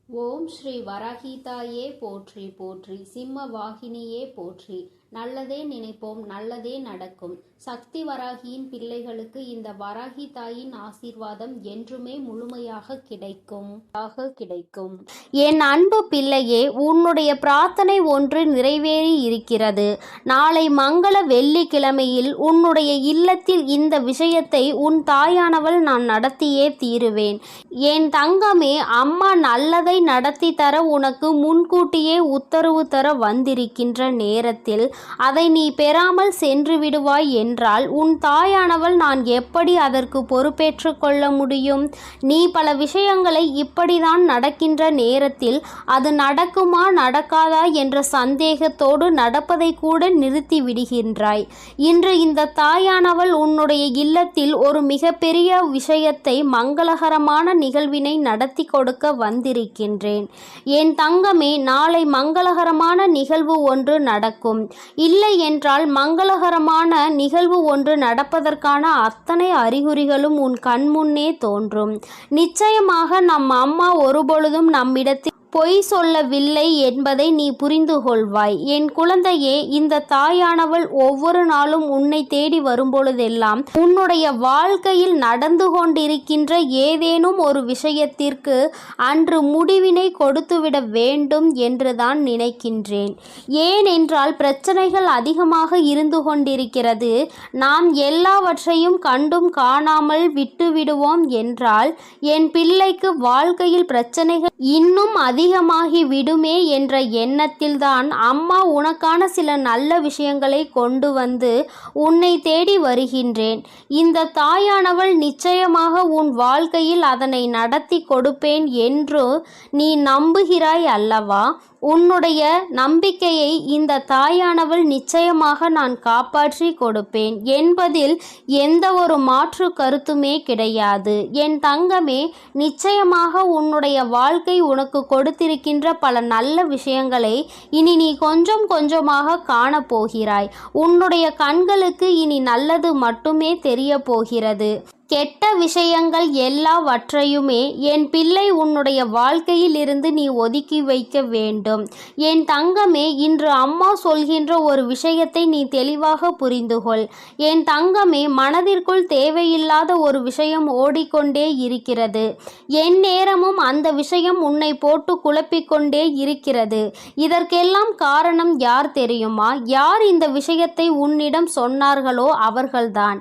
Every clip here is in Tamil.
ஓம் ஸ்ரீ வராகிதாயே போற்றி போற்றி, சிம்ம வாகினியே போற்றி. நல்லதே நினைப்போம், நல்லதே நடக்கும். சக்தி வராகியின் பிள்ளைகளுக்கு இந்த வராகி தாயின் ஆசீர்வாதம் என்றுமே முழுமையாக கிடைக்கும். என் அன்பு பிள்ளையே, உன்னுடைய பிரார்த்தனை ஒன்று நிறைவேறி இருக்கிறது. நாளை மங்கள வெள்ளிக்கிழமையில் உன்னுடைய இல்லத்தில் இந்த விஷயத்தை உன் தாயானவள் நான் நடத்தியே தீருவேன். என் தங்கமே, அம்மா நல்லதை நடத்தி தர உனக்கு முன்கூட்டியே உத்தரவு தர வந்திருக்கின்ற நேரத்தில் அதை நீ பெறாமல் சென்று விடுவாய் என்றால் உன் தாயானவள் நான் எப்படி அதற்கு பொறுப்பேற்று கொள்ள முடியும்? நீ பல விஷயங்களை இப்படிதான் நடக்கின்ற நேரத்தில் அது நடக்குமா நடக்காதா என்ற சந்தேகத்தோடு நடப்பதை கூட நிறுத்தி விடுகின்றாய். இன்று இந்த தாயானவள் உன்னுடைய இல்லத்தில் ஒரு மிகப்பெரிய விஷயத்தை, மங்களகரமான நிகழ்வினை நடத்தி கொடுக்க வந்திருக்கின்றேன். என் தங்கமே, நாளை மங்களகரமான நிகழ்வு ஒன்று நடக்கும். இல்லை என்றால் மங்களகரமான நிகழ்வு ஒன்று நடப்பதற்கான அத்தனை அறிகுறிகளும் உன் கண்முன்னே தோன்றும். நிச்சயமாக நம் அம்மா ஒருபொழுதும் நம்மிடத்தில் பொய் சொல்லவில்லை என்பதை நீ புரிந்து கொள்வாய். என் குழந்தையே, இந்த தாயானவள் ஒவ்வொரு நாளும் உன்னை தேடி வரும்பொழுதெல்லாம் உன்னுடைய வாழ்க்கையில் நடந்து கொண்டிருக்கின்ற ஏதேனும் ஒரு விஷயத்திற்கு அன்று முடிவினை கொடுத்துவிட வேண்டும் என்றுதான் நினைக்கின்றேன். ஏனென்றால் பிரச்சனைகள் அதிகமாக இருந்து கொண்டிருக்கிறது. நாம் எல்லாவற்றையும் கண்டும் காணாமல் விட்டுவிடுவோம் என்றால் என் பிள்ளைக்கு வாழ்க்கையில் பிரச்சனைகள் இன்னும் அதிகமாகி விடுமே என்ற எண்ணத்தில்தான் அம்மா உனக்கான சில நல்ல விஷயங்களை கொண்டு வந்து உன்னை தேடி வருகின்றேன். இந்த தாயானவள் நிச்சயமாக உன் வாழ்க்கையில் அதனை நடத்தி கொடுப்பேன் என்று நீ நம்புகிறாய் அல்லவா? உன்னுடைய நம்பிக்கையை இந்த தாயானவள் நிச்சயமாக நான் காப்பாற்றி கொடுப்பேன் என்பதில் எந்த ஒரு மாற்று கருத்துமே கிடையாது. என் தங்கமே, நிச்சயமாக உன்னுடைய வாழ்க்கை உனக்கு கொடுத்திருக்கின்ற பல நல்ல விஷயங்களை இனி நீ கொஞ்சம் கொஞ்சமாக காணப்போகிறாய். உன்னுடைய கண்களுக்கு இனி நல்லது மட்டுமே தெரிய போகிறது. கெட்ட விஷயங்கள் எல்லாவற்றையுமே என் பிள்ளை உன்னுடைய வாழ்க்கையில் இருந்து நீ ஒதுக்கி வைக்க வேண்டும். என் தங்கமே, இன்று அம்மா சொல்கின்ற ஒரு விஷயத்தை நீ தெளிவாக புரிந்து கொள். என் தங்கமே, மனதிற்குள் தேவையில்லாத ஒரு விஷயம் ஓடிக்கொண்டே இருக்கிறது. என் நேரமும் அந்த விஷயம் உன்னை போட்டு குழப்பிக்கொண்டே இருக்கிறது. இதற்கெல்லாம் காரணம் யார் தெரியுமா? யார் இந்த விஷயத்தை உன்னிடம் சொன்னார்களோ அவர்கள்தான்.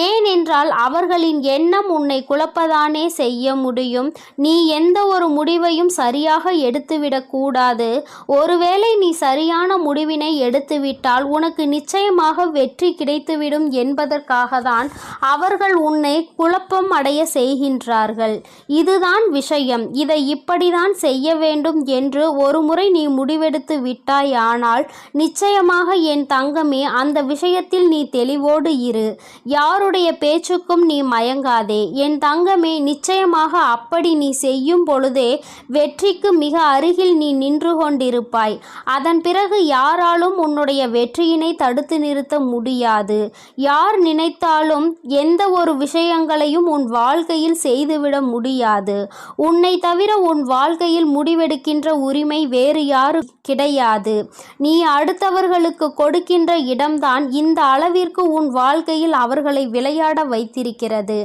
ஏனென்றால் அவர்களின் எண்ணம் உன்னை குழப்பதானே செய்ய முடியும். நீ எந்த ஒரு முடிவையும் சரியாக எடுத்துவிடக் கூடாது. ஒருவேளை நீ சரியான முடிவினை எடுத்துவிட்டால் உனக்கு நிச்சயமாக வெற்றி கிடைத்துவிடும் என்பதற்காக தான் அவர்கள் உன்னை குழப்பம் அடைய செய்கின்றார்கள். இதுதான் விஷயம். இதை இப்படிதான் செய்ய வேண்டும் என்று ஒரு முறை நீ முடிவெடுத்து விட்டாயானால் நிச்சயமாக என் தங்கமே, அந்த விஷயத்தில் நீ தெளிவோடு இரு. யாருடைய பேச்சுக்கும் நீ மயங்காதே. என் தங்கமே, நிச்சயமாக அப்படி நீ செய்யும் பொழுதே வெற்றிக்கு மிக அருகில் நீ நின்று கொண்டிருப்பாய். அதன் பிறகு யாராலும் உன்னுடைய வெற்றியினை தடுத்து நிறுத்த முடியாது. யார் நினைத்தாலும் எந்த ஒரு விஷயங்களையும் உன் வாழ்க்கையில் செய்துவிட முடியாது. உன்னை தவிர உன் வாழ்க்கையில் முடிவெடுக்கின்ற உரிமை வேறு யாரும் கிடையாது. நீ அடுத்தவர்களுக்கு கொடுக்கின்ற இடம்தான் இந்த அளவிற்கு உன் வாழ்க்கையில் அவர்களை விளையாட வைத்திருக்கிறது.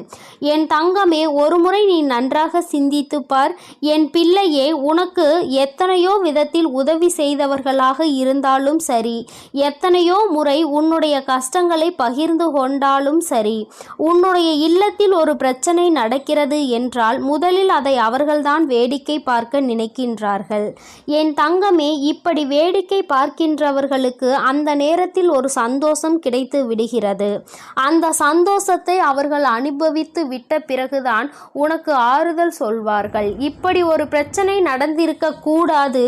என் தங்கமே, ஒருமுறை நீ நன்றாக சிந்தித்து பார். என் பிள்ளையே, உனக்கு எத்தனையோ விதத்தில் உதவி செய்தவர்களாக இருந்தாலும் சரி, எத்தனையோ முறை உன்னுடைய கஷ்டங்களை பகிர்ந்து கொண்டாலும் சரி, உன்னுடைய இல்லத்தில் ஒரு பிரச்சனை நடக்கிறது என்றால் முதலில் அதை அவர்கள்தான் வேடிக்கை பார்க்க நினைக்கின்றார்கள். என் தங்கமே, இப்படி வேடிக்கை பார்க்கின்றவர்களுக்கு அந்த நேரத்தில் ஒரு சந்தோஷம் கிடைத்து விடுகிறது. அந்த சந்தோஷத்தை அவர்கள் அனுபவித்து விட்ட பிறகுதான் உனக்கு ஆறுதல் சொல்வார்கள். இப்படி ஒரு பிரச்சனை நடந்திருக்க கூடாது,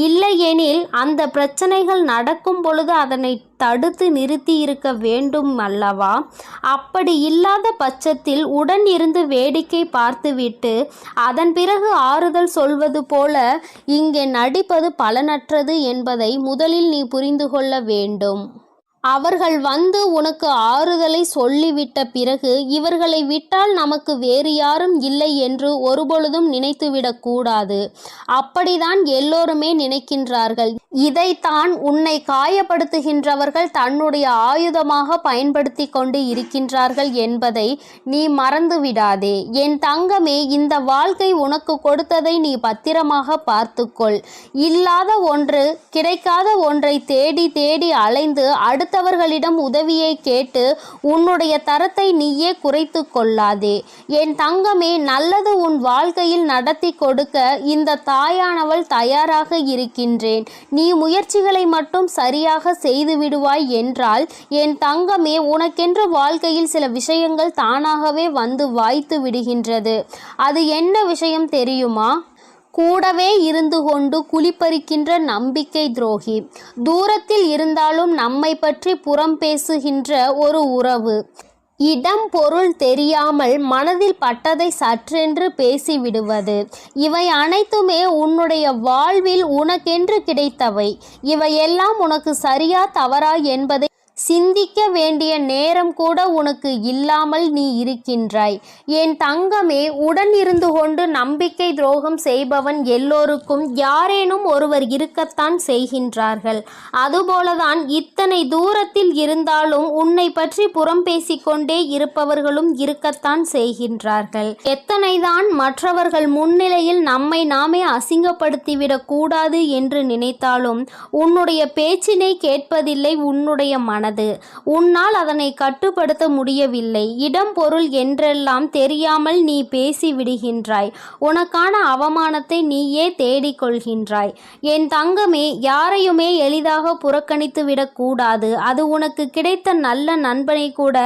இல்லையெனில் அந்த பிரச்சனைகள் நடக்கும் பொழுது அதனை தடுத்து நிறுத்தி இருக்க வேண்டும் அல்லவா? அப்படி இல்லாத பட்சத்தில் உடன் இருந்து வேடிக்கை பார்த்துவிட்டு அதன் பிறகு ஆறுதல் சொல்வது போல இங்கே நடிப்பது பலனற்றது என்பதை முதலில் நீ புரிந்து கொள்ள வேண்டும். அவர்கள் வந்து உனக்கு ஆறுதலை சொல்லிவிட்ட பிறகு இவர்களை விட்டால் நமக்கு வேறு யாரும் இல்லை என்று ஒருபொழுதும் நினைத்துவிடக் கூடாது. அப்படிதான் எல்லோருமே நினைக்கின்றார்கள். இதைத்தான் உன்னை காயப்படுத்துகின்றவர்கள் தன்னுடைய ஆயுதமாக பயன்படுத்தி கொண்டு இருக்கின்றார்கள் என்பதை நீ மறந்துவிடாதே. என் தங்கமே, இந்த வாழ்க்கை உனக்கு கொடுத்ததை நீ பத்திரமாக பார்த்துக்கொள். இல்லாத ஒன்று, கிடைக்காத ஒன்றை தேடி தேடி அலைந்து அடுத்தவர்களிடம் உதவியை கேட்டு உன்னுடைய தரத்தை நீயே குறைத்து கொள்ளாதே. என் தங்கமே, நல்லது உன் வாழ்க்கையில் நடத்தி கொடுக்க இந்த தாயானவள் தயாராக இருக்கின்றேன். நீ முயற்சிகளை மட்டும் சரியாக செய்து விடுவாய் என்றால் என் தங்கமே, உனக்கென்று வாழ்க்கையில் சில விஷயங்கள் தானாகவே வந்து வாய்த்து விடுகின்றது. அது என்ன விஷயம் தெரியுமா? கூடவே இருந்து கொண்டு குளிப்பறிக்கின்ற நம்பிக்கை துரோகி, தூரத்தில் இருந்தாலும் நம்மை பற்றி புறம் பேசுகின்ற ஒரு உறவு, இடம் பொருள் தெரியாமல் மனதில் பட்டதை சற்றென்று பேசிவிடுவது, இவை அனைத்துமே உன்னுடைய வாழ்வில் உனக்கென்று கிடைத்தவை. இவையெல்லாம் உனக்கு சரியா தவறா என்பதை சிந்திக்க வேண்டிய நேரம் கூட உனக்கு இல்லாமல் நீ இருக்கின்றாய். என் தங்கமே, உடன் இருந்து கொண்டு நம்பிக்கை துரோகம் செய்பவன் எல்லோருக்கும் யாரேனும் ஒருவர் இருக்கத்தான் செய்கின்றார்கள். அதுபோலதான் இத்தனை தூரத்தில் இருந்தாலும் உன்னை பற்றி புறம் பேசிக்கொண்டே இருப்பவர்களும் இருக்கத்தான் செய்கின்றார்கள். எத்தனைதான் மற்றவர்கள் முன்னிலையில் நம்மை நாமே அசிங்கப்படுத்திவிடக் கூடாது என்று நினைத்தாலும் உன்னுடைய பேச்சினை கேட்பதில்லை உன்னுடைய மனது. உன்னால் அதனை கட்டுப்படுத்த முடியவில்லை. இடம் பொருள் என்றெல்லாம் தெரியாமல் நீ பேசி விடுகின்றாய். உனக்கான அவமானத்தை நீயே தேடிக்கொள்கின்றாய். என் தங்கமே, யாரையுமே எளிதாக புறக்கணித்து விடக்கூடாது. அது உனக்கு கிடைத்த நல்ல நண்பனை கூட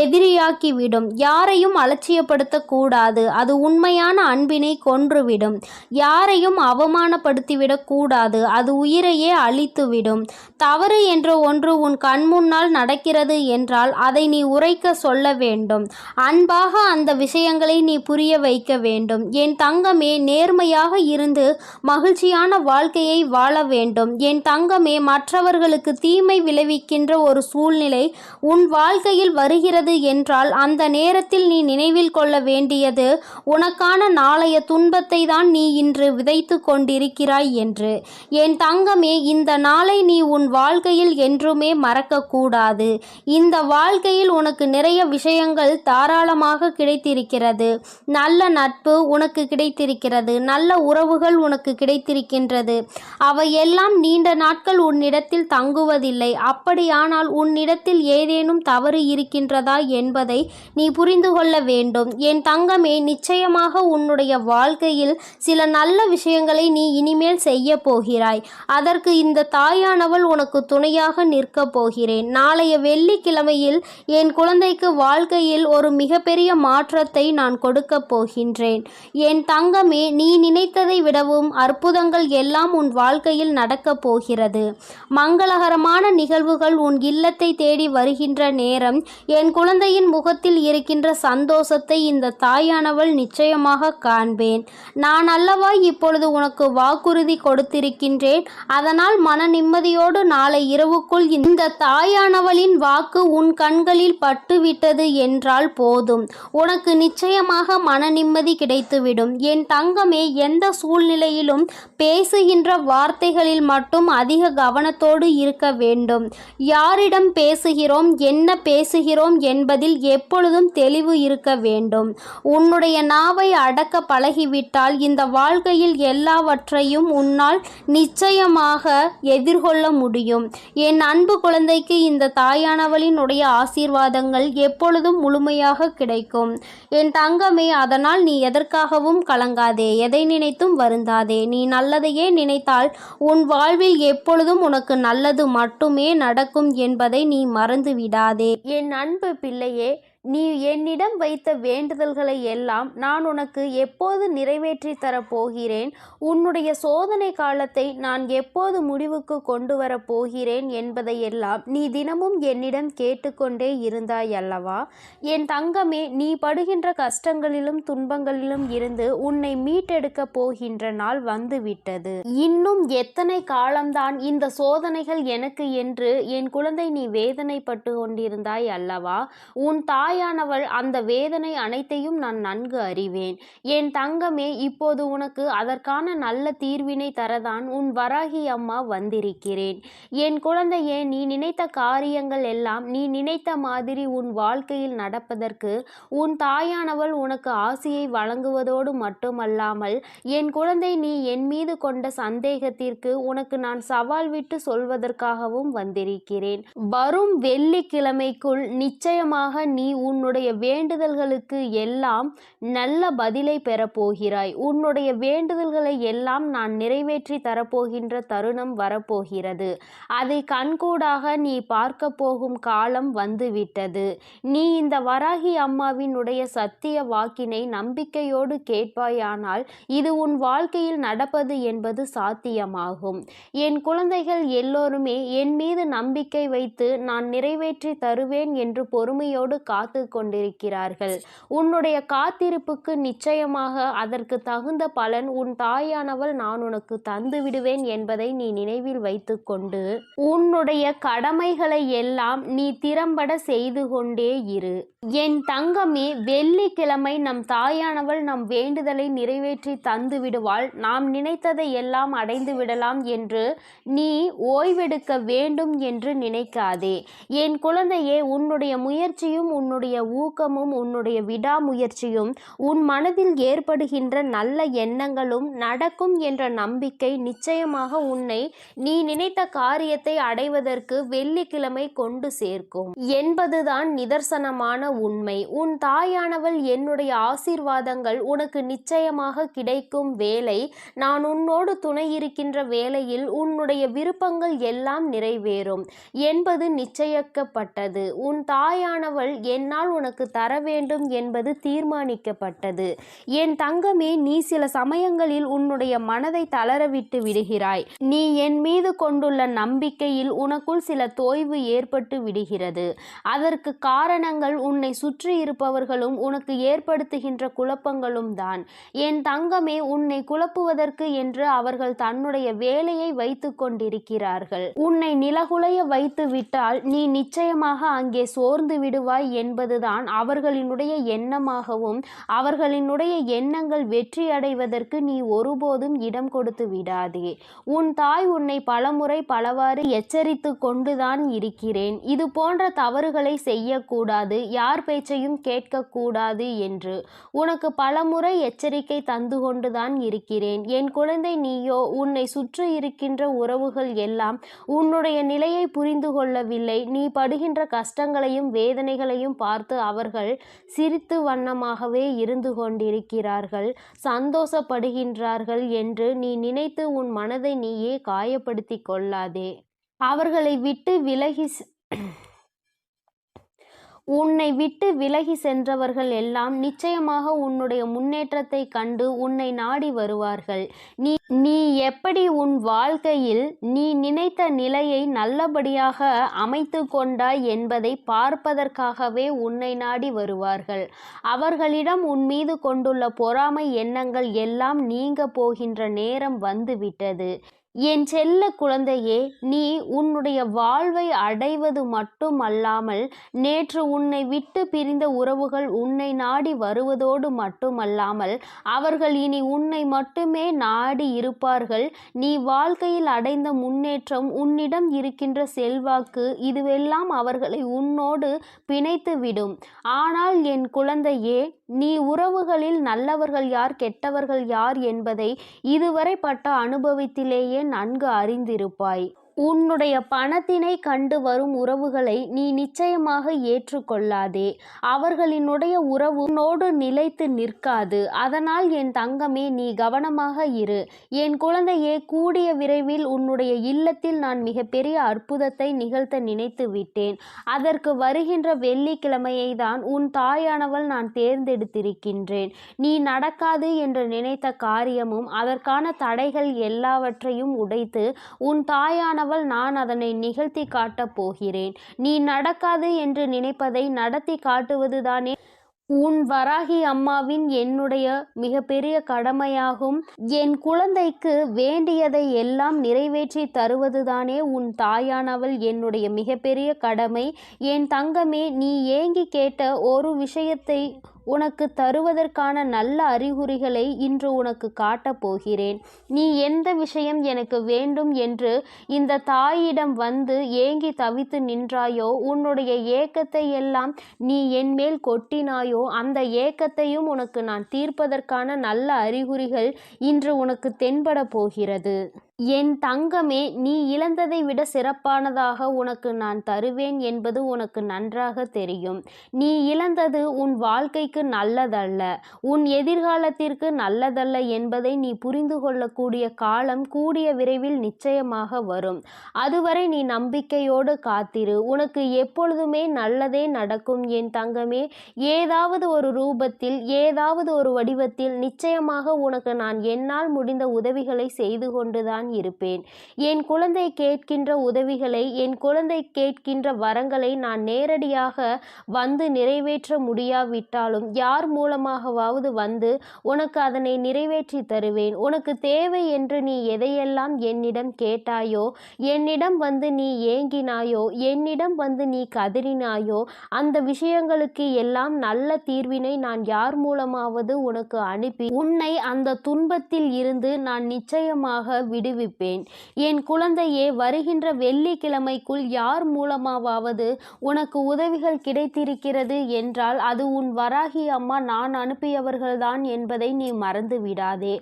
எதிரியாக்கிவிடும். யாரையும் அலட்சியப்படுத்தக்கூடாது. அது உண்மையான அன்பினை கொன்றுவிடும். யாரையும் அவமானப்படுத்திவிடக் கூடாது. அது உயிரையே அழித்துவிடும். தவறு என்ற ஒன்று உன் கண்முன்னால் நடக்கிறது என்றால் அதை நீ உரைக்க சொல்ல வேண்டும். அன்பாக அந்த விஷயங்களை நீ புரிய வைக்க வேண்டும். என் தங்கமே, நேர்மையாக இருந்து மகிழ்ச்சியான வாழ்க்கையை வாழ வேண்டும். என் தங்கமே, மற்றவர்களுக்கு தீமை விளைவிக்கின்ற ஒரு சூழ்நிலை உன் வாழ்க்கையில் வருகிறது என்றால் அந்த நேரத்தில் நீ நினைவில் கொள்ள வேண்டியது உனக்கான நாளைய துன்பத்தை தான் நீ இன்று விதைத்து கொண்டிருக்கிறாய் என்று. என் தங்கமே, இந்த நாளை நீ உன் வாழ்க்கையில் என்றுமே மறக்கக்கூடாது. இந்த வாழ்க்கையில் உனக்கு நிறைய விஷயங்கள் தாராளமாக கிடைத்திருக்கிறது. நல்ல நட்பு உனக்கு கிடைத்திருக்கிறது. நல்ல உறவுகள் உனக்கு கிடைத்திருக்கின்றது. அவையெல்லாம் நீண்ட நாட்கள் உன்னிடத்தில் தங்குவதில்லை. அப்படியானால் உன்னிடத்தில் ஏதேனும் தவறு இருக்கின்றதா என்பதை நீ புரிந்து கொள்ள வேண்டும். என் தங்கமே, நிச்சயமாக உன்னுடைய வாழ்க்கையில் சில நல்ல விஷயங்களை நீ இனிமேல் செய்ய போகிறாய். அதற்கு இந்த தாயானவள் உனக்கு துணையாக நிற்கப் போகிறேன். நாளைய வெள்ளிக்கிழமையில் என் குழந்தைக்கு வாழ்க்கையில் ஒரு மிகப்பெரிய மாற்றத்தை நான் கொடுக்க போகின்றேன். என் தங்கமே, நீ நினைத்ததை விடவும் அற்புதங்கள் எல்லாம் உன் வாழ்க்கையில் நடக்கப் போகிறது. மங்களகரமான நிகழ்வுகள் உன் இல்லத்தை தேடி வருகின்ற நேரம் என் குழந்தையின் முகத்தில் இருக்கின்ற சந்தோஷத்தை இந்த தாயானவள் நிச்சயமாக காண்பேன். நான் அல்லவா இப்பொழுது உனக்கு வாக்குறுதி கொடுத்திருக்கின்றேன். அதனால் மன நிம்மதியோடு நாளை இரவுக்குள் இந்த தாயானவளின் வாக்கு உன் கண்களில் பட்டுவிட்டது என்றால் போதும். உனக்கு நிச்சயமாக மன நிம்மதி கிடைத்துவிடும். என் தங்கமே, எந்த சூழ்நிலையிலும் பேசுகின்ற வார்த்தைகளில் மட்டும் அதிக கவனத்தோடு இருக்க வேண்டும். யாரிடம் பேசுகிறோம், என்ன பேசுகிறோம் என்பதில் எப்பொழுதும் தெளிவு இருக்க வேண்டும். உன்னுடைய நாவை அடக்க பழகிவிட்டால் இந்த வாழ்க்கையில் எல்லாவற்றையும் உன்னால் நிச்சயமாக எதிர்கொள்ள முடியும். என் அன்பு குழந்தைக்கு இந்த தாயானவளினுடைய ஆசீர்வாதங்கள் எப்பொழுதும் முழுமையாக கிடைக்கும். என் தங்கமே, அதனால் நீ எதற்காகவும் கலங்காதே. எதை நினைத்தும் வருந்தாதே. நீ நல்லதையே நினைத்தால் உன் வாழ்வில் எப்பொழுதும் உனக்கு நல்லது மட்டுமே நடக்கும் என்பதை நீ மறந்து விடாதே. என் அன்பு பிள்ளையே, நீ என்னிடம் வைத்த வேண்டுதல்களை எல்லாம் நான் உனக்கு எப்போது நிறைவேற்றி தரப்போகிறேன், உன்னுடைய சோதனை காலத்தை நான் எப்போது முடிவுக்கு கொண்டு வரப் போகிறேன் என்பதையெல்லாம் நீ தினமும் என்னிடம் கேட்டுக்கொண்டே இருந்தாய் அல்லவா? என் தங்கமே, நீ படுகின்ற கஷ்டங்களிலும் துன்பங்களிலும் இருந்து உன்னை மீட்டெடுக்கப் போகின்ற நாள் வந்துவிட்டது. இன்னும் எத்தனை காலம்தான் இந்த சோதனைகள் எனக்கு என்று என் குழந்தை நீ வேதனைப்பட்டு கொண்டிருந்தாய் அல்லவா? உன் தாயானவள் அந்த வேதனை அனைத்தையும் நான் நன்கு அறிவேன். என் தங்கமே, இப்போது உனக்கு அதற்கான நல்ல தீர்வினை தரதான் உன் வராகி அம்மா வந்திருக்கிறேன். என் குழந்தையே, நீ நினைத்த காரியங்கள் எல்லாம் நீ நினைத்த மாதிரி உன் வாழ்க்கையில் நடப்பதற்கு உன் தாயானவள் உனக்கு ஆசியை வழங்குவதோடு மட்டுமல்லாமல், என் குழந்தை, நீ என் மீது கொண்ட சந்தேகத்திற்கு உனக்கு நான் சவால் விட்டு சொல்வதற்காகவும் வந்திருக்கிறேன். வரும் வெள்ளிக்கிழமைக்குள் நிச்சயமாக நீ உன்னுடைய வேண்டுதல்களுக்கு எல்லாம் நல்ல பதிலை பெறப்போகிறாய். உன்னுடைய வேண்டுதல்களை எல்லாம் நான் நிறைவேற்றி தரப்போகின்ற தருணம் வரப்போகிறது. அதை கண்கூடாக நீ பார்க்க போகும் காலம் வந்துவிட்டது. நீ இந்த வராகி அம்மாவினுடைய சத்திய வாக்கினை நம்பிக்கையோடு கேட்பாயானால் இது உன் வாழ்க்கையில் நடப்பது என்பது சாத்தியமாகும். என் குழந்தைகள் எல்லோருமே என் மீது நம்பிக்கை வைத்து நான் நிறைவேற்றி தருவேன் என்று பொறுமையோடு காத்து கொண்டிருக்கிறார்கள். உன்னுடைய காத்திருப்புக்கு நிச்சயமாக அதற்கு தகுந்த பலன் உன் தாயானவள் நான் உனக்கு தந்து விடுவேன் என்பதை நீ நினைவில் வைத்துக்கொண்டு உன்னுடைய கடமைகளை எல்லாம் நீ திறம்பட செய்து கொண்டே இரு. என் தங்கமே, வெள்ளிக்கிழமை நம் தாயானவள் நம் வேண்டுதலை நிறைவேற்றி தந்து விடுவாள். நாம் நினைத்ததை எல்லாம் அடைந்து விடலாம் என்று நீ ஓய்வெடுக்க வேண்டும் என்று நினைக்காதே. என் குழந்தையே, உன்னுடைய முயற்சியும் உன்னுடைய ஊக்கமும் உன்னுடைய விடாமுயற்சியும் உன் மனதில் ஏற்படுகின்ற நல்ல எண்ணங்களும் நடக்கும் என்ற நம்பிக்கை நிச்சயமாக உன்னை நீ நினைத்த காரியத்தை அடைவதற்கு வெள்ளிக்கிழமை கொண்டு சேர்க்கும் என்பதுதான் நிதர்சனமான உண்மை. உன் தாயானவள் என்னுடைய ஆசீர்வாதங்கள் உனக்கு நிச்சயமாக கிடைக்கும் வேளை, நான் உன்னோடு துணை இருக்கின்ற வேளையில் உன்னுடைய விருப்பங்கள் எல்லாம் நிறைவேறும் என்பது நிச்சயிக்கப்பட்டது. உன் தாயானவள் என்னால் உனக்கு தர வேண்டும் என்பது தீர்மானிக்கப்பட்டது. என் தங்கமே, நீ சில சமயங்களில் உன்னுடைய மனதை தளரவிட்டு விடுகிறாய். நீ என் மீது கொண்டுள்ள நம்பிக்கையில் உனக்குள் சில தோய்வு ஏற்பட்டு விடுகிறது. அதற்கு காரணங்கள் உன்னை சுற்றி இருப்பவர்களும் உனக்கு ஏற்படுத்துகின்ற குழப்பங்களும் தான். என் தங்கமே, உன்னை குழப்புவதற்கு என்று அவர்கள் தன்னுடைய வேலையை வைத்து கொண்டிருக்கிறார்கள். உன்னை நிலகுலைய வைத்து விட்டால் நீ நிச்சயமாக அங்கே சோர்ந்து விடுவாய் என்பதுதான் அவர்களினுடைய எண்ணமாகவும், அவர்களினுடைய எண்ணங்கள் வெற்றி அடைவதற்கு நீ ஒருபோதும் இடம் கொடுத்து விடாதே. உன் தாய் உன்னை பலமுறை பலவாறு எச்சரித்து கொண்டுதான் இருக்கிறேன். இது போன்ற தவறுகளை செய்யக்கூடாது, யார் பேச்சையும் கேட்கக்கூடாது என்று உனக்கு பலமுறை எச்சரிக்கை தந்து கொண்டுதான் இருக்கிறேன். என் குழந்தை, நீயோ உன்னை சுற்றி இருக்கின்ற உறவுகள் எல்லாம் உன்னுடைய நிலையை புரிந்து கொள்ளவில்லை. நீ படுகின்ற கஷ்டங்களையும் வேதனைகளையும் பார்த்து அவர்கள் சிரித்து வண்ணமாகவே இருந்து கொண்டிருக்கிறார்கள், சந்தோஷப்படுகின்றார்கள் என்று நீ நினைத்து உன் மனதை நீயே காயப்படுத்தி கொள்ளாதே. அவர்களை விட்டு விலகி உன்னை விட்டு விலகி சென்றவர்கள் எல்லாம் நிச்சயமாக உன்னுடைய முன்னேற்றத்தை கண்டு உன்னை நாடி வருவார்கள். நீ எப்படி உன் வாழ்க்கையில் நீ நினைத்த நிலையை நல்லபடியாக அமைத்து கொண்டாய் என்பதை பார்ப்பதற்காகவே உன்னை நாடி வருவார்கள். அவர்களிடம் உன் மீது கொண்டுள்ள பொறாமை எண்ணங்கள் எல்லாம் நீங்க போகின்ற நேரம் வந்துவிட்டது. என் செல்ல குழந்தையே, நீ உன்னுடைய வாழ்வை அடைவது மட்டுமல்லாமல் நேற்று உன்னை விட்டு பிரிந்த உறவுகள் உன்னை நாடி வருவதோடு மட்டுமல்லாமல் அவர்கள் இனி உன்னை மட்டுமே நாடி இருப்பார்கள். நீ வாழ்க்கையில் அடைந்த முன்னேற்றம், உன்னிடம் இருக்கின்ற செல்வாக்கு, இதுவெல்லாம் அவர்களை உன்னோடு பிணைத்து விடும். ஆனால் என் குழந்தையே, நீ உறவுகளில் நல்லவர்கள் யார் கெட்டவர்கள் யார் என்பதை இதுவரை பட்ட அனுபவத்திலேயே நன்கு அறிந்திருப்பாய். உன்னுடைய பணத்தினை கண்டு வரும் உறவுகளை நீ நிச்சயமாக ஏற்றுக்கொள்ளாதே. அவர்களினுடைய உறவு உன்னோடு நிலைத்து நிற்காது. அதனால் என் தங்கமே, நீ கவனமாக இரு. என் குழந்தையே, கூடிய விரைவில் உன்னுடைய இல்லத்தில் நான் மிகப்பெரிய அற்புதத்தை நிகழ்த்த நினைத்து விட்டேன். அதற்கு வருகின்ற வெள்ளிக்கிழமையை தான் உன் தாயானவள் நான் தேர்ந்தெடுத்திருக்கின்றேன். நீ நடக்காது என்று நினைத்த காரியமும் அதற்கான தடைகள் எல்லாவற்றையும் உடைத்து உன் தாயானவள் நான் அதனை நிகழ்த்தி காட்டப் போகிறேன். நீ நடக்காது என்று நினைப்பதை நடத்தி காட்டுவதுதானே உன் வராகி அம்மாவின் என்னுடைய மிகப்பெரிய கடமையாகும். என் குழந்தைக்கு வேண்டியதை எல்லாம் நிறைவேற்றி தருவதுதானே உன் தாயானவள் என்னுடைய மிகப்பெரிய கடமை. என் தங்கமே, நீ ஏங்கி கேட்ட ஒரு விஷயத்தை உனக்கு தருவதற்கான நல்ல அறிகுறிகளை இன்று உனக்கு காட்டப் போகிறேன். நீ எந்த விஷயம் எனக்கு வேண்டும் என்று இந்த தாயிடம் வந்து ஏங்கி தவித்து நின்றாயோ, உன்னுடைய ஏக்கத்தை எல்லாம் நீ என்மேல் கொட்டினாயோ, அந்த ஏக்கத்தையும் உனக்கு நான் தீர்ப்பதற்கான நல்ல அறிகுறிகள் இன்று உனக்கு தென்பட போகிறது. என் தங்கமே, நீ இழந்ததை விட சிறப்பானதாக உனக்கு நான் தருவேன் என்பது உனக்கு நன்றாக தெரியும். நீ இழந்தது உன் வாழ்க்கைக்கு நல்லதல்ல, உன் எதிர்காலத்திற்கு நல்லதல்ல என்பதை நீ புரிந்து கொள்ளக்கூடிய காலம் கூடிய விரைவில் நிச்சயமாக வரும். அதுவரை நீ நம்பிக்கையோடு காத்திரு. உனக்கு எப்பொழுதுமே நல்லதே நடக்கும் என் தங்கமே. ஏதாவது ஒரு ரூபத்தில், ஏதாவது ஒரு வடிவத்தில் நிச்சயமாக உனக்கு நான் என்னால் முடிந்த உதவிகளை செய்து கொண்டுதான் இருப்பேன். என் குழந்தை கேட்கின்ற உதவிகளை, என் குழந்தை கேட்கின்ற வரங்களை நான் நேரடியாக வந்து நிறைவேற்ற முடியாவிட்டாலும் யார் மூலமாகவாவது வந்து உனக்கு அதனை நிறைவேற்றி தருவேன். உனக்கு தேவை என்று நீ எதையெல்லாம் என்னிடம் கேட்டாயோ, என்னிடம் வந்து நீ ஏங்கினாயோ, என்னிடம் வந்து நீ கதறினாயோ, அந்த விஷயங்களுக்கு எல்லாம் நல்ல தீர்வினை நான் யார் மூலமாவது உனக்கு அனுப்பி உன்னை அந்த துன்பத்தில் இருந்து நான் நிச்சயமாக விடுவிப்பேன். என் குழந்தையே, வருகின்ற வெள்ளிக்கிழமைக்குள் யார் மூலமாவது உனக்கு உதவிகள் கிடைத்திருக்கிறது என்றால் அது உன் வராகி அம்மா நான் அனுப்பியவர்கள்தான் என்பதை நீ மறந்து விடாதே.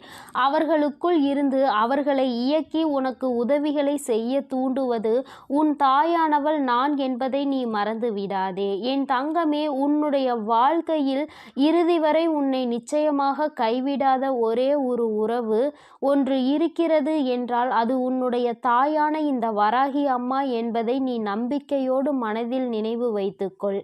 அவர்களுக்குள் இருந்து அவர்களை இயக்கி உனக்கு உதவிகளை செய்ய தூண்டுவது உன் தாயானவள் நான் என்பதை நீ மறந்து விடாதே. என் தங்கமே, உன்னுடைய வாழ்க்கையில் இறுதி வரை உன்னை நிச்சயமாக கைவிடாத ஒரே ஒரு உறவு ஒன்று இருக்கிறது என்றால் அது உன்னுடைய தாயான இந்த வராகி அம்மா என்பதை நீ நம்பிக்கையோடு மனதில் நினைவு வைத்துக்கொள்.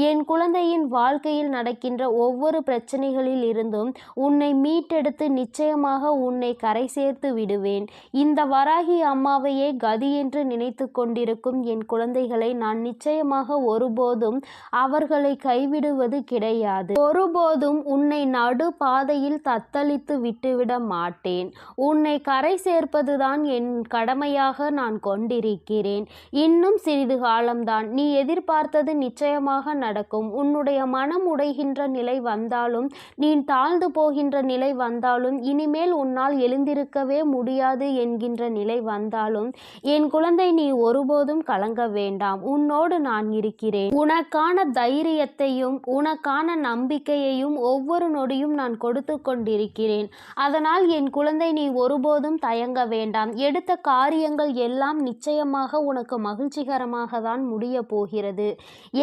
என் குழந்தையின் வாழ்க்கையில் நடக்கின்ற ஒவ்வொரு பிரச்சனைகளில் இருந்தும் உன்னை மீட்டெடுத்து நிச்சயமாக உன்னை கரை சேர்த்து விடுவேன். இந்த வராகி அம்மாவையே கதி என்று நினைத்து கொண்டிருக்கும் என் குழந்தைகளை நான் நிச்சயமாக ஒருபோதும் அவர்களை கைவிடுவது கிடையாது. ஒருபோதும் உன்னை நடு பாதையில் தத்தளித்து விட்டுவிட மாட்டேன். உன்னை கரை சேர்ப்பதுதான் என் கடமையாக நான் கொண்டிருக்கிறேன். இன்னும் சிறிது காலம்தான். நீ எதிர்பார்த்தது நிச்சயமாக நடக்கும். உன்னுடைய மனம் உடைகின்ற நிலை வந்தாலும், நீ தாழ்ந்து போகின்ற நிலை வந்தாலும், இனிமேல் உன்னால் எழுந்திருக்கவே முடியாது என்கின்ற நிலை வந்தாலும், என் குழந்தை, நீ ஒருபோதும் கலங்க வேண்டாம். உன்னோடு நான் இருக்கிறேன். உனக்கான தைரியத்தையும் உனக்கான நம்பிக்கையையும் ஒவ்வொரு நொடியும் நான் கொடுத்து கொண்டிருக்கிறேன். அதனால் என் குழந்தை, நீ ஒருபோதும் தயங்க வேண்டாம். எடுத்த காரியங்கள் எல்லாம் நிச்சயமாக உனக்கு மகிழ்ச்சிகரமாக தான் முடிய போகிறது.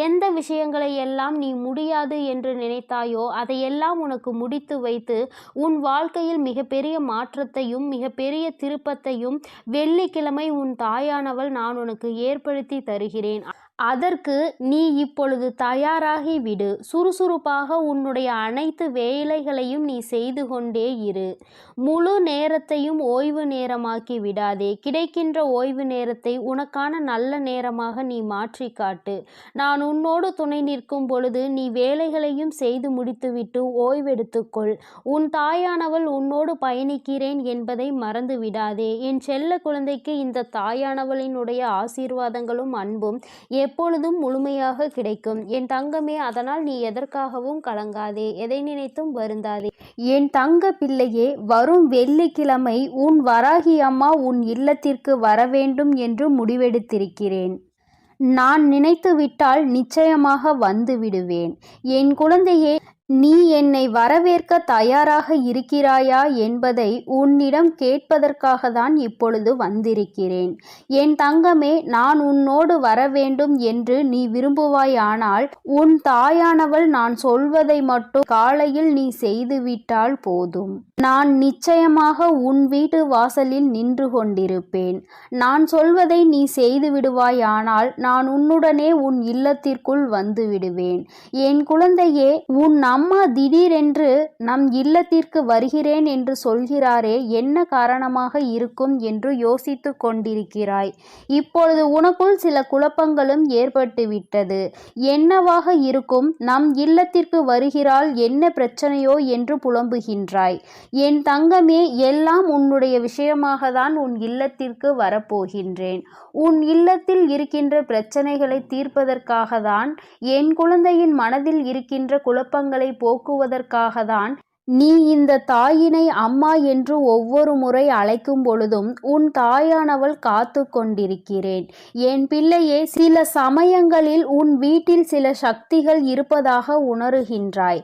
எந்த விஷயங்களை எல்லாம் நீ முடியாது என்று நினைத்தாயோ அதையெல்லாம் உனக்கு முடித்து வைத்து உன் வாழ்க்கையில் மிகப்பெரிய மாற்றத்தையும் மிகப்பெரிய திருப்பத்தையும் வெள்ளிக்கிழமை உன் தாயானவள் நான் உனக்கு ஏற்படுத்தி தருகிறேன். அதற்கு நீ இப்பொழுது தயாராகி விடு. சுறுசுறுப்பாக உன்னுடைய அனைத்து வேலைகளையும் நீ செய்து கொண்டே இரு. முழு நேரத்தையும் ஓய்வு நேரமாக்கி விடாதே. கிடைக்கின்ற ஓய்வு நேரத்தை உனக்கான நல்ல நேரமாக நீ மாற்றி காட்டு. நான் உன்னோடு துணை நிற்கும் பொழுது நீ வேலைகளையும் செய்து முடித்துவிட்டு ஓய்வெடுத்துக்கொள். உன் தாயானவள் உன்னோடு பயணிக்கிறேன் என்பதை மறந்து விடாதே. என் செல்ல குழந்தைக்கு இந்த தாயானவளினுடைய ஆசீர்வாதங்களும் அன்பும் எப்பொழுதும் முழுமையாக கிடைக்கும். என் தங்கமே, அதனால் நீ எதற்காகவும் கலங்காதே, எதை நினைத்தும் வருந்தாதே. என் தங்க பிள்ளையே, வரும் வெள்ளிக்கிழமை உன் வராகி அம்மா உன் இல்லத்திற்கு வர வேண்டும் என்று முடிவெடுத்திருக்கிறேன். நான் நினைத்து விட்டால் நிச்சயமாக வந்து விடுவேன். என் குழந்தையே, நீ என்னை வரவேற்க தயாராக இருக்கிறாயா என்பதை உன்னிடம் கேட்பதற்காகத்தான் இப்பொழுது வந்திருக்கிறேன். என் தங்கமே, நான் உன்னோடு வரவேண்டும் என்று நீ விரும்புவாயானால் உன் தாயானவள் நான் சொல்வதை மட்டும் காலையில் நீ செய்துவிட்டால் போதும். நான் நிச்சயமாக உன் வீட்டு வாசலில் நின்று கொண்டிருப்பேன். நான் சொல்வதை நீ செய்து விடுவாயானால் நான் உன்னுடனே உன் இல்லத்திற்குள் வந்து விடுவேன். என் குழந்தையே, உன் அம்மா திடீரென்று நம் இல்லத்திற்கு வருகிறேன் என்று சொல்கிறாரே, என்ன காரணமாக இருக்கும் என்று யோசித்து கொண்டிருக்கிறாய். இப்பொழுது உனக்குள் சில குழப்பங்களும் ஏற்பட்டுவிட்டது. என்னவாக இருக்கும்? நம் இல்லத்திற்கு வருகிறாள், என்ன பிரச்சனையோ என்று புலம்புகின்றாய். என் தங்கமே, எல்லாம் உன்னுடைய விஷயமாக தான் உன் இல்லத்திற்கு வரப்போகின்றேன். உன் இல்லத்தில் இருக்கின்ற பிரச்சனைகளை தீர்ப்பதற்காக தான், என் குழந்தையின் மனதில் இருக்கின்ற குழப்பங்களை போக்குவதற்காகத்தான் நீ இந்த தாயினை அம்மா என்று ஒவ்வொரு முறை அழைக்கும் பொழுதும் உன் தாயானவள் காத்து கொண்டிருக்கிறேன். என் பிள்ளையே, சில சமயங்களில் உன் வீட்டில் சில சக்திகள் இருப்பதாக உணருகின்றாய்.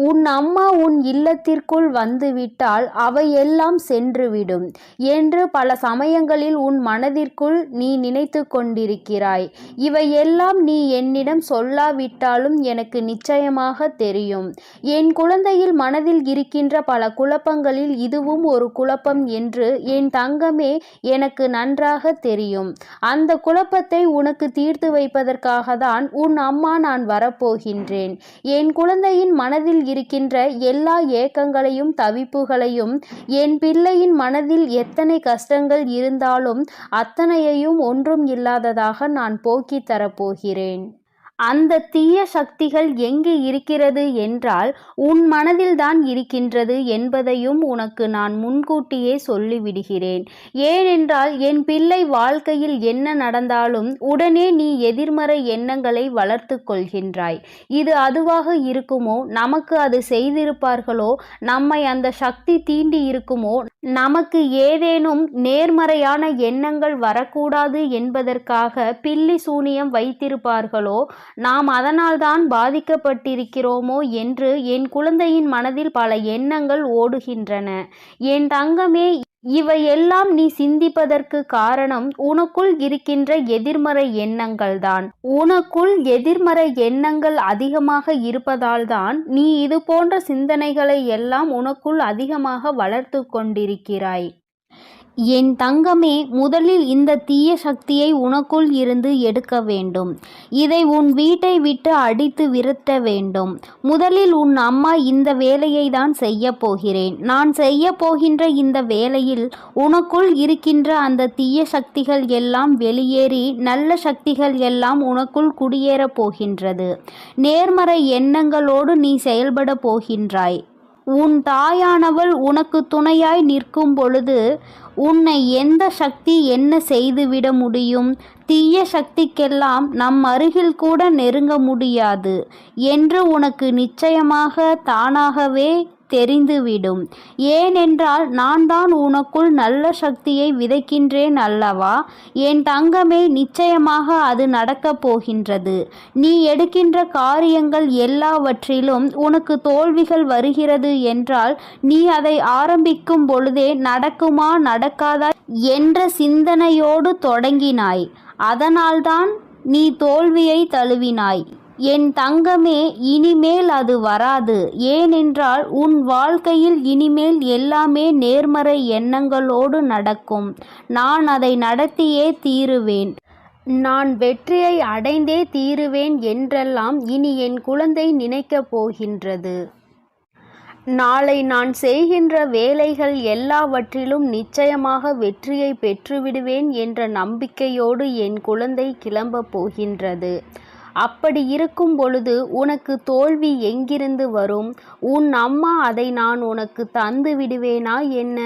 உன் அம்மா உன் இல்லத்திற்குள் வந்துவிட்டால் அவையெல்லாம் சென்றுவிடும் என்று பல சமயங்களில் உன் மனதிற்குள் நீ நினைத்து கொண்டிருக்கிறாய். இவையெல்லாம் நீ என்னிடம் சொல்லாவிட்டாலும் எனக்கு நிச்சயமாக தெரியும். என் குழந்தையில் மனதில் இருக்கின்ற பல குழப்பங்களில் இதுவும் ஒரு குழப்பம் என்று என் தங்கமே எனக்கு நன்றாக தெரியும். அந்த குழப்பத்தை உனக்கு தீர்த்து வைப்பதற்காக தான் உன் அம்மா நான் வரப்போகின்றேன். என் குழந்தையின் மனதில் இருக்கின்ற எல்லா ஏக்கங்களையும் தவிப்புகளையும், என் பிள்ளையின் மனதில் எத்தனை கஷ்டங்கள் இருந்தாலும் அத்தனையையும் ஒன்றும் இல்லாததாக நான் போக்கித் தரப்போகிறேன். அந்த தீய சக்திகள் எங்கு இருக்கிறது என்றால் உன் மனதில்தான் இருக்கின்றது என்பதையும் உனக்கு நான் முன்கூட்டியே சொல்லிவிடுகிறேன். ஏனென்றால் என் பிள்ளை வாழ்க்கையில் என்ன நடந்தாலும் உடனே நீ எதிர்மறை எண்ணங்களை வளர்த்து கொள்கின்றாய். இது அதுவாக இருக்குமோ, நமக்கு அது செய்திருப்பார்களோ, நம்மை அந்த சக்தி தீண்டி இருக்குமோ, நமக்கு ஏதேனும் நேர்மறையான எண்ணங்கள் வரக்கூடாது என்பதற்காக பில்லி சூனியம் வைத்திருப்பார்களோ, நாம் அதனால்தான் பாதிக்கப்பட்டிருக்கிறோமோ என்று என் குழந்தையின் மனதில் பல எண்ணங்கள் ஓடுகின்றன. என் தங்கமே, இவையெல்லாம் நீ சிந்திப்பதற்கு காரணம் உனக்குள் இருக்கின்ற எதிர்மறை எண்ணங்கள்தான். உனக்குள் எதிர்மறை எண்ணங்கள் அதிகமாக இருப்பதால்தான் நீ இது போன்ற சிந்தனைகளை எல்லாம் உனக்குள் அதிகமாக வளர்த்து கொண்டிருக்கிறாய். என் தங்கமே, முதலில் இந்த தீய சக்தியை உனக்குள் இருந்து எடுக்க வேண்டும். இதை உன் வீட்டை விட்டு அடித்து விரட்ட வேண்டும். முதலில் உன் அம்மா இந்த வேலையை தான் செய்ய போகிறேன். நான் செய்ய போகின்ற இந்த வேலையில் உனக்குள் இருக்கின்ற அந்த தீய சக்திகள் எல்லாம் வெளியேறி நல்ல சக்திகள் எல்லாம் உனக்குள் குடியேற போகின்றது. நேர்மறை எண்ணங்களோடு நீ செயல்பட போகின்றாய். உன் தாயானவள் உனக்கு துணையாய் நிற்கும் பொழுது உன்னை எந்த சக்தி என்ன செய்துவிட முடியும்? தீய சக்திக்கெல்லாம் நம் அருகில் கூட நெருங்க முடியாது என்று உனக்கு நிச்சயமாக தானாகவே தெரிந்துவிடும். ஏனென்றால் நான் தான் உனக்குள் நல்ல சக்தியை விதைக்கின்றேன் அல்லவா? என் தங்கமே, நிச்சயமாக அது நடக்கப் போகின்றது. நீ எடுக்கின்ற காரியங்கள் எல்லாவற்றிலும் உனக்கு தோல்விகள் வருகிறது என்றால் நீ அதை ஆரம்பிக்கும் பொழுதே நடக்குமா நடக்காதா என்ற சிந்தனையோடு தொடங்கினாய். அதனால்தான் நீ தோல்வியை தழுவினாய். என் தங்கமே, இனிமேல் அது வராது. ஏனென்றால் உன் வாழ்க்கையில் இனிமேல் எல்லாமே நேர்மறை எண்ணங்களோடு நடக்கும். நான் அதை நடத்தியே தீருவேன். நான் வெற்றியை அடைந்தே தீருவேன் என்றெல்லாம் இனி என் குழந்தை நினைக்கப் போகின்றது. நாளை நான் செய்கின்ற வேலைகள் எல்லாவற்றிலும் நிச்சயமாக வெற்றியை பெற்றுவிடுவேன் என்ற நம்பிக்கையோடு என் குழந்தை கிளம்பப் போகின்றது. அப்படி இருக்கும் பொழுது உனக்கு தோல்வி எங்கிருந்து வரும்? உன் அம்மா அதை நான் உனக்கு தந்து விடுவேனா என்ன?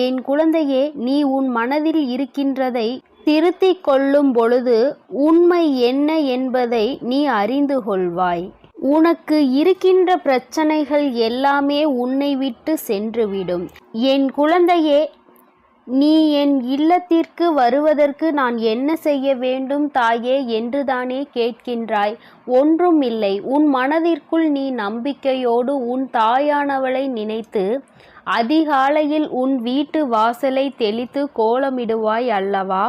என் குழந்தையே, நீ உன் மனதில் இருக்கின்றதை திருத்திக் கொள்ளும் பொழுது உண்மை என்ன என்பதை நீ அறிந்து கொள்வாய். உனக்கு இருக்கின்ற பிரச்சனைகள் எல்லாமே உன்னை விட்டு சென்றுவிடும். என் குழந்தையே, நீ என் இல்லத்திற்கு வருவதற்கு நான் என்ன செய்ய வேண்டும் தாயே என்றுதானே கேட்கின்றாய்? ஒன்றுமில்லை. உன் மனதிற்குள் நீ நம்பிக்கையோடு உன் தாயானவளை நினைத்து அதிகாலையில் உன் வீட்டு வாசலை தெளித்து கோலமிடுவாய் அல்லவா?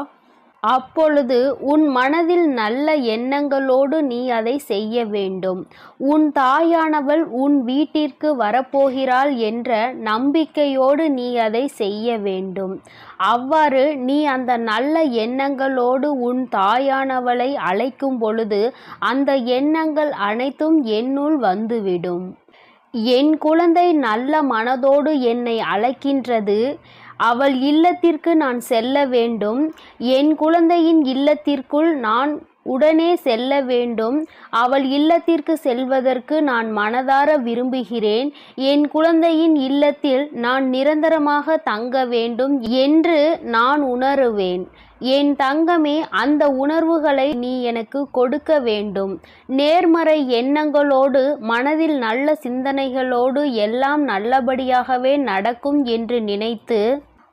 அப்பொழுது உன் மனதில் நல்ல எண்ணங்களோடு நீ அதை செய்ய வேண்டும். உன் தாயானவள் உன் வீட்டிற்கு வரப்போகிறாள் என்ற நம்பிக்கையோடு நீ அதை செய்ய வேண்டும். அவ்வாறு நீ அந்த நல்ல எண்ணங்களோடு உன் தாயானவளை அழைக்கும் பொழுது அந்த எண்ணங்கள் அனைத்தும் என்னுள் வந்துவிடும். என் குழந்தை நல்ல மனதோடு என்னை அழைக்கின்றது. அவள் இல்லத்திற்கு நான் செல்ல வேண்டும். என் குழந்தையின் இல்லத்திற்குள் நான் உடனே செல்ல வேண்டும். அவள் இல்லத்திற்கு செல்வதற்கு நான் மனதார விரும்புகிறேன். என் குழந்தையின் இல்லத்தில் நான் நிரந்தரமாக தங்க வேண்டும் என்று நான் உணருவேன். என் தங்கமே, அந்த உணர்வுகளை நீ எனக்கு கொடுக்க வேண்டும். நேர்மறை எண்ணங்களோடு மனதில் நல்ல சிந்தனைகளோடு எல்லாம் நல்லபடியாகவே நடக்கும் என்று நினைத்து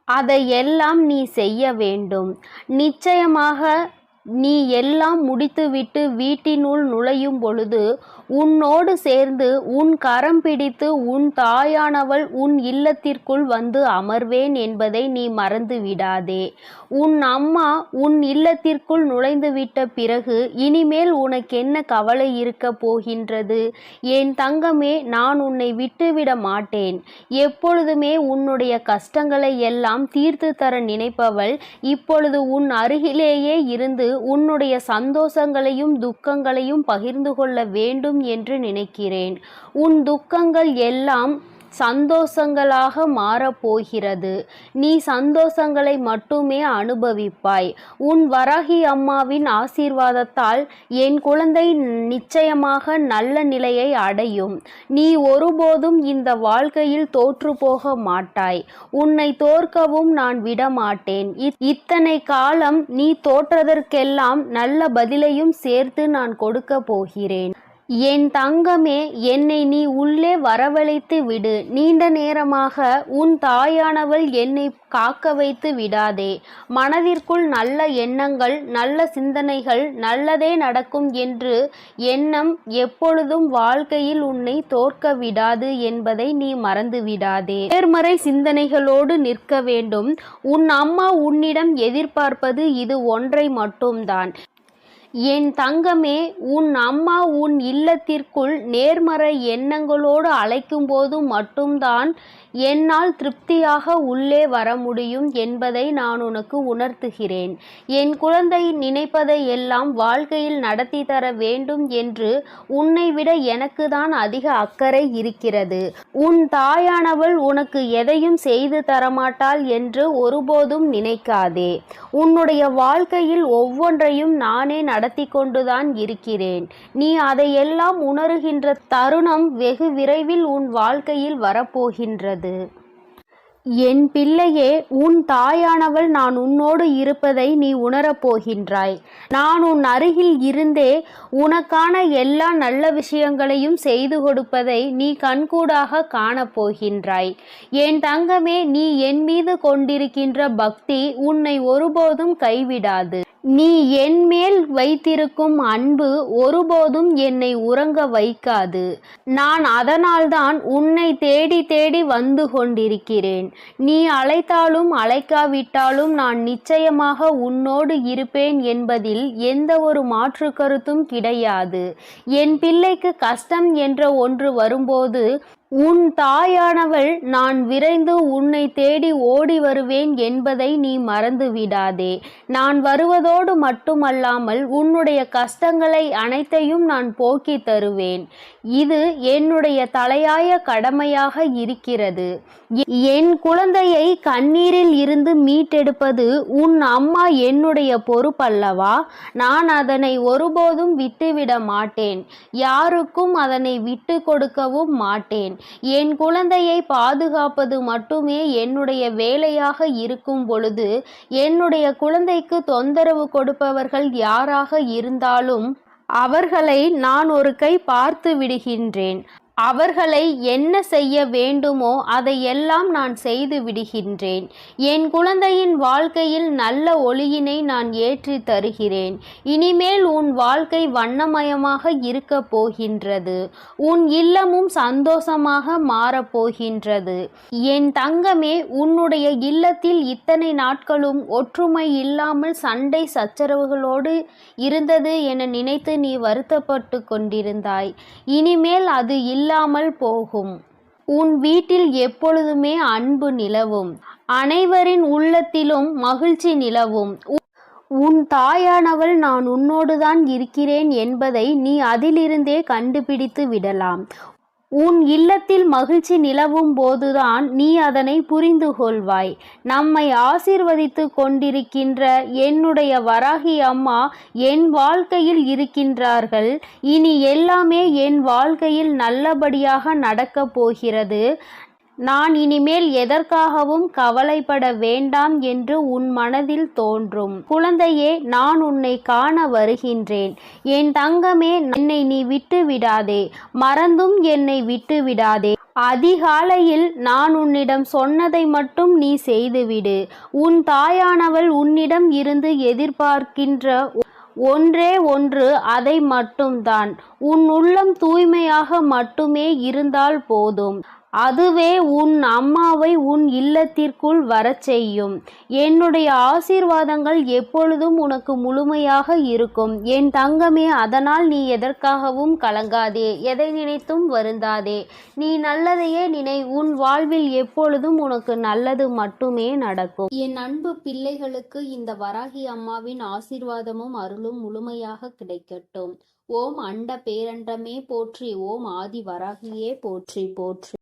அதையெல்லாம் நீ செய்ய வேண்டும். நிச்சயமாக நீ எல்லாம் முடித்துவிட்டு வீட்டினுள் நுழையும் பொழுது உன்னோடு சேர்ந்து உன் கரம் பிடித்து உன் தாயானவள் உன் இல்லத்திற்குள் வந்து அமர்வேன் என்பதை நீ மறந்து விடாதே. உன் அம்மா உன் இல்லத்திற்குள் நுழைந்துவிட்ட பிறகு இனிமேல் உனக்கென்ன கவலை இருக்க போகின்றது? என் தங்கமே, நான் உன்னை விட்டுவிட மாட்டேன். எப்பொழுதுமே உன்னுடைய கஷ்டங்களை எல்லாம் தீர்த்து தர நினைப்பவள் இப்பொழுது உன் அருகிலேயே இருந்து உன்னுடைய சந்தோஷங்களையும் துக்கங்களையும் பகிர்ந்து கொள்ள வேண்டும் என்று நினைக்கிறேன். உன் துக்கங்கள் எல்லாம் சந்தோஷங்களாக மாறப்போகிறது. நீ சந்தோஷங்களை மட்டுமே அனுபவிப்பாய். உன் வராகி அம்மாவின் ஆசீர்வாதத்தால் என் குழந்தை நிச்சயமாக நல்ல நிலையை அடையும். நீ ஒருபோதும் இந்த வாழ்க்கையில் தோற்று போக மாட்டாய். உன்னை தோற்கவும் நான் விடமாட்டேன். இத்தனை காலம் நீ தோற்றதற்கெல்லாம் நல்ல பதிலையும் சேர்த்து நான் கொடுக்க போகிறேன். என் தங்கமே, என்னை நீ உள்ளே வரவழைத்து விடு. நீண்ட நேரமாக உன் தாயானவள் என்னை காக்க வைத்து விடாதே. மனதிற்குள் நல்ல எண்ணங்கள், நல்ல சிந்தனைகள், நல்லதே நடக்கும் என்று எண்ணம் எப்பொழுதும் வாழ்க்கையில் உன்னை தோற்க விடாது என்பதை நீ மறந்து விடாதே. நேர்மறை சிந்தனைகளோடு நிற்க வேண்டும். உன் அம்மா உன்னிடம் எதிர்பார்ப்பது இது ஒன்றை மட்டும்தான். என் தங்கமே, உன் அம்மா உன் இல்லத்திற்குள் நேர்மறை எண்ணங்களோடு அழைக்கும்போது மட்டும்தான் என்னால் திருப்தியாக உள்ளே வர முடியும் என்பதை நான் உனக்கு உணர்த்துகிறேன். என் குழந்தை நினைப்பதை எல்லாம் வாழ்க்கையில் நடத்தி தர வேண்டும் என்று உன்னை விட எனக்கு தான் அதிக அக்கறை இருக்கிறது. உன் தாயானவள் உனக்கு எதையும் செய்து தரமாட்டாள் என்று ஒருபோதும் நினைக்காதே. உன்னுடைய வாழ்க்கையில் ஒவ்வொன்றையும் நானே நடத்தி கொண்டுதான் இருக்கிறேன். நீ அதையெல்லாம் உணருகின்ற தருணம் வெகு விரைவில் உன் வாழ்க்கையில் வரப்போகின்றது. என் பிள்ளையே, உன் தாயானவள் நான் உன்னோடு இருப்பதை நீ உணரப்போகின்றாய். நான் உன் அருகில் இருந்தே உனக்கான எல்லா நல்ல விஷயங்களையும் செய்து கொடுப்பதை நீ கண்கூடாக காணப்போகின்றாய். என் தங்கமே, நீ என் மீது கொண்டிருக்கின்ற பக்தி உன்னை ஒருபோதும் கைவிடாது. நீ என் மேல் வைத்திருக்கும் அன்பு ஒருபோதும் என்னை உறங்க வைக்காது. நான் அதனால்தான் உன்னை தேடி தேடி வந்து கொண்டிருக்கிறேன். நீ அழைத்தாலும் அழைக்காவிட்டாலும் நான் நிச்சயமாக உன்னோடு இருப்பேன் என்பதில் எந்த ஒரு மாற்று கருத்தும் கிடையாது. என் பிள்ளைக்கு கஷ்டம் என்ற ஒன்று வரும்போது உன் தாயானவள் நான் விரைந்து உன்னை தேடி ஓடி வருவேன் என்பதை நீ மறந்து விடாதே. நான் வருவதோடு மட்டுமல்லாமல் உன்னுடைய கஷ்டங்களை அனைத்தையும் நான் போக்கி தருவேன். இது என்னுடைய தலையாய கடமையாக இருக்கிறது. என் குழந்தையை கண்ணீரில் இருந்து மீட்டெடுப்பது உன் அம்மா என்னுடைய பொறுப்பல்லவா? நான் அதனை ஒருபோதும் விட்டுவிட மாட்டேன். யாருக்கும் அதனை விட்டு கொடுக்கவும் மாட்டேன். என் குழந்தையை பாதுகாப்பது மட்டுமே என்னுடைய வேலையாக இருக்கும் பொழுது என்னுடைய குழந்தைக்கு தொந்தரவு கொடுப்பவர்கள் யாராக இருந்தாலும் அவர்களை நான் ஒரு கை பார்த்து விடுகின்றேன். அவர்களை என்ன செய்ய வேண்டுமோ அதையெல்லாம் நான் செய்து விடுகின்றேன். என் குழந்தையின் வாழ்க்கையில் நல்ல ஒளியினை நான் ஏற்றி தருகிறேன். இனிமேல் உன் வாழ்க்கை வண்ணமயமாக இருக்கப் போகின்றது. உன் இல்லமும் சந்தோஷமாக மாறப்போகின்றது. என் தங்கமே, உன்னுடைய இல்லத்தில் இத்தனை நாட்களும் ஒற்றுமை இல்லாமல் சண்டை சச்சரவுகளோடு இருந்தது என நினைத்து நீ வருத்தப்பட்டு கொண்டிருந்தாய். இனிமேல் அது இல்லாமல் போகும். உன் வீட்டில் எப்பொழுதுமே அன்பு நிலவும். அனைவரின் உள்ளத்திலும் மகிழ்ச்சி நிலவும். உன் தாயானவள் நான் உன்னோடுதான் இருக்கிறேன் என்பதை நீ அதிலிருந்தே கண்டுபிடித்து விடலாம். உன் இல்லத்தில் மகிழ்ச்சி நிலவும் போதுதான் நீ அதனை புரிந்து கொள்வாய். நம்மை ஆசீர்வதித்து கொண்டிருக்கின்ற என்னுடைய வராகி அம்மா என் வாழ்க்கையில் இருக்கின்றார்கள். இனி எல்லாமே என் வாழ்க்கையில் நல்லபடியாக நடக்கப் போகிறது. நான் இனிமேல் எதற்காகவும் கவலைப்பட வேண்டாம் என்று உன் மனதில் தோன்றும். குழந்தையே, நான் உன்னை காண வருகின்றேன். என் தங்கமே, என்னை நீ விட்டு விடாதே. மறந்தும் என்னை விட்டு விடாதே. அதிகாலையில் நான் உன்னிடம் சொன்னதை மட்டும் நீ செய்துவிடு. உன் தாயானவள் உன்னிடம் இருந்து எதிர்பார்க்கின்ற ஒன்றே ஒன்று, அதை மட்டும்தான். உன் உள்ளம் தூய்மையாக மட்டுமே இருந்தால் போதும். அதுவே உன் அம்மாவை உன் இல்லத்திற்குள் வரச் செய்யும். என்னுடைய ஆசீர்வாதங்கள் எப்பொழுதும் உனக்கு முழுமையாக இருக்கும் என் தங்கமே. அதனால் நீ எதற்காகவும் கலங்காதே, எதை நினைத்தும் வருந்தாதே. நீ நல்லதையே நினை. உன் வாழ்வில் எப்பொழுதும் உனக்கு நல்லது மட்டுமே நடக்கும். என் அன்பு பிள்ளைகளுக்கு இந்த வராகி அம்மாவின் ஆசீர்வாதமும் அருளும் முழுமையாக கிடைக்கட்டும். ஓம் அண்ட பேரண்டமே போற்றி. ஓம் ஆதி வராகியே போற்றி போற்றி.